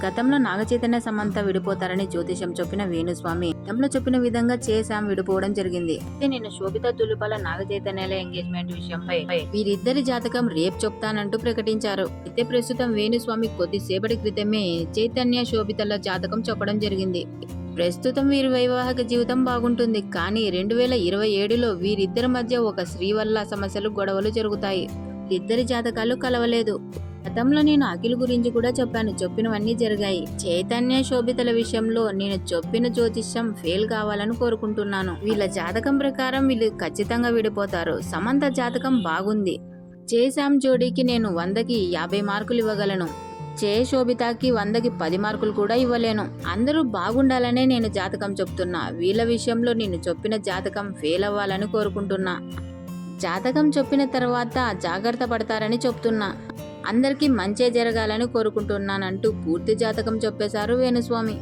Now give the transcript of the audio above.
గతంలో నాగచైతన్య సమంత విడిపోతారని జ్యోతిషం చెప్పిన వేణుస్వామి గతంలో చెప్పిన విధంగా శామ్ విడిపోవడం జరిగింది. అయితే నేను శోభిత తులుపాల నాగచైతన్యాల ఎంగేజ్మెంట్ విషయంపై వీరిద్దరి జాతకం రేపు చెప్తానంటూ ప్రకటించారు. అయితే ప్రస్తుతం వేణుస్వామి కొద్దిసేపటి క్రితమే చైతన్య శోభితల జాతకం చెప్పడం జరిగింది. ప్రస్తుతం వీరి వైవాహిక జీవితం బాగుంటుంది, కానీ 2027లో వీరిద్దరి మధ్య ఒక స్త్రీ వల్ల సమస్యలు గొడవలు జరుగుతాయి. ఇద్దరి జాతకాలు కలవలేదు. గతంలో నేను అఖిల్ గురించి కూడా చెప్పినవన్నీ జరిగాయి. చైతన్య శోభితల విషయంలో నేను చెప్పిన జ్యోతిష్యం ఫెయిల్ కావాలని కోరుకుంటున్నాను. వీళ్ళ జాతకం ప్రకారం వీళ్ళు ఖచ్చితంగా విడిపోతారు. సమంత జాతకం బాగుంది. శామ్ జోడీకి నేను 100కి 50 మార్కులు ఇవ్వగలను. శోభితకి 100కి 10 మార్కులు కూడా ఇవ్వలేను. అందరూ బాగుండాలనే నేను జాతకం చెప్తున్నా. వీళ్ళ విషయంలో నేను చెప్పిన జాతకం ఫెయిల్ అవ్వాలని కోరుకుంటున్నా. జాతకం చెప్పిన తర్వాత జాగ్రత్త పడతారని చెప్తున్నా. అందరికీ మంచే జరగాలని కోరుకుంటున్నానంటూ పూర్తి జాతకం చెప్పేశారు వేణుస్వామి.